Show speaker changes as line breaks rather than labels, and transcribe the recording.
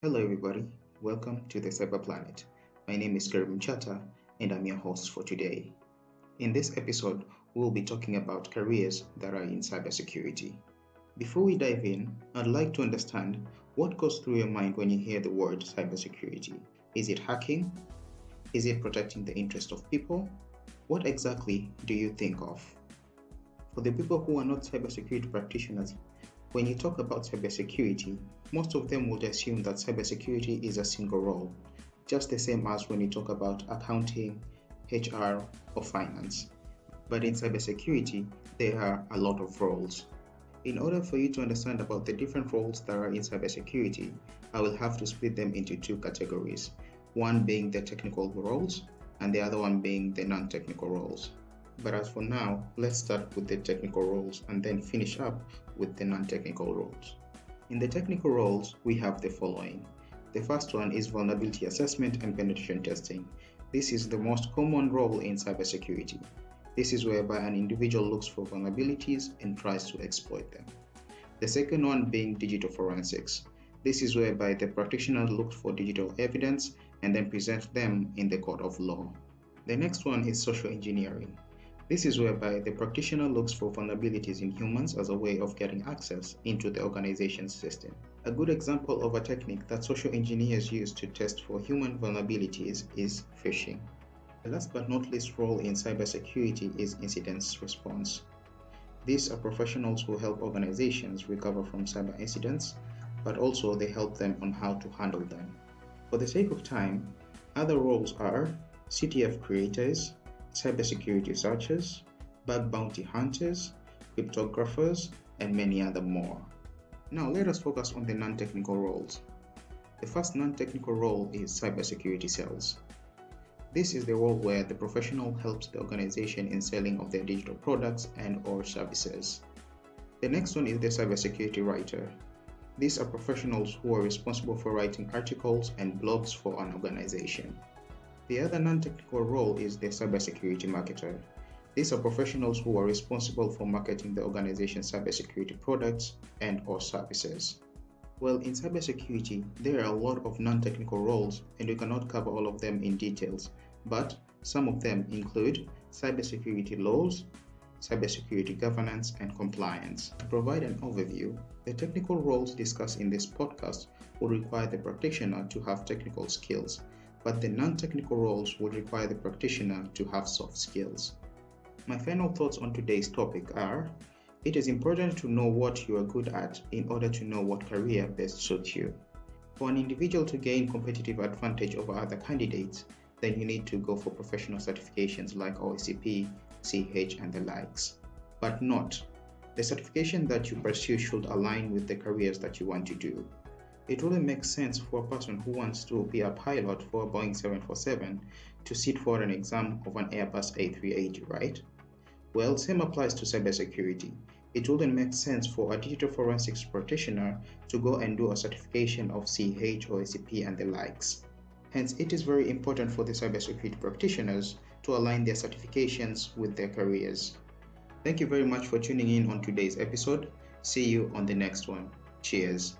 Hello, everybody. Welcome to the Cyberplanet. My name is Karim Chata, and I'm your host for today. In this episode, we'll be talking about careers that are in cybersecurity. Before we dive in, I'd like to understand what goes through your mind when you hear the word cybersecurity. Is it hacking? Is it protecting the interest of people? What exactly do you think of? For the people who are not cybersecurity practitioners, when you talk about cybersecurity, most of them would assume that cybersecurity is a single role, just the same as when you talk about accounting, HR, or finance. But in cybersecurity, there are a lot of roles. In order for you to understand about the different roles that are in cybersecurity, I will have to split them into two categories, one being the technical roles and the other one being the non-technical roles. But as for now, let's start with the technical roles and then finish up with the non-technical roles. In the technical roles, we have the following. The first one is vulnerability assessment and penetration testing. This is the most common role in cybersecurity. This is whereby an individual looks for vulnerabilities and tries to exploit them. The second one being digital forensics. This is whereby the practitioner looks for digital evidence and then presents them in the court of law. The next one is social engineering. This is whereby the practitioner looks for vulnerabilities in humans as a way of getting access into the organization's system. A good example of a technique that social engineers use to test for human vulnerabilities is phishing. The last but not least role in cybersecurity is incident response. These are professionals who help organizations recover from cyber incidents, but also they help them on how to handle them. For the sake of time, other roles are CTF creators, cybersecurity researchers, bug bounty hunters, cryptographers, and many other more. Now let us focus on the non-technical roles. The first non-technical role is cybersecurity sales. This is the role where the professional helps the organization in selling of their digital products and or services. The next one is the cybersecurity writer. These are professionals who are responsible for writing articles and blogs for an organization. The other non-technical role is the cybersecurity marketer. These are professionals who are responsible for marketing the organization's cybersecurity products and or services. Well, in cybersecurity, there are a lot of non-technical roles and we cannot cover all of them in details, but some of them include cybersecurity laws, cybersecurity governance, and compliance. To provide an overview, the technical roles discussed in this podcast will require the practitioner to have technical skills, but the non-technical roles will require the practitioner to have soft skills. My final thoughts on today's topic are, it is important to know what you are good at in order to know what career best suits you. For an individual to gain competitive advantage over other candidates, then you need to go for professional certifications like OSCP, CH, and the likes. But not. The certification that you pursue should align with the careers that you want to do. It really makes sense for a person who wants to be a pilot for a Boeing 747 to sit for an exam of an Airbus A380, right? Well, same applies to cybersecurity. It wouldn't make sense for a digital forensics practitioner to go and do a certification of CH, OSCP, and the likes. Hence, it is very important for the cybersecurity practitioners to align their certifications with their careers. Thank you very much for tuning in on today's episode. See you on the next one. Cheers.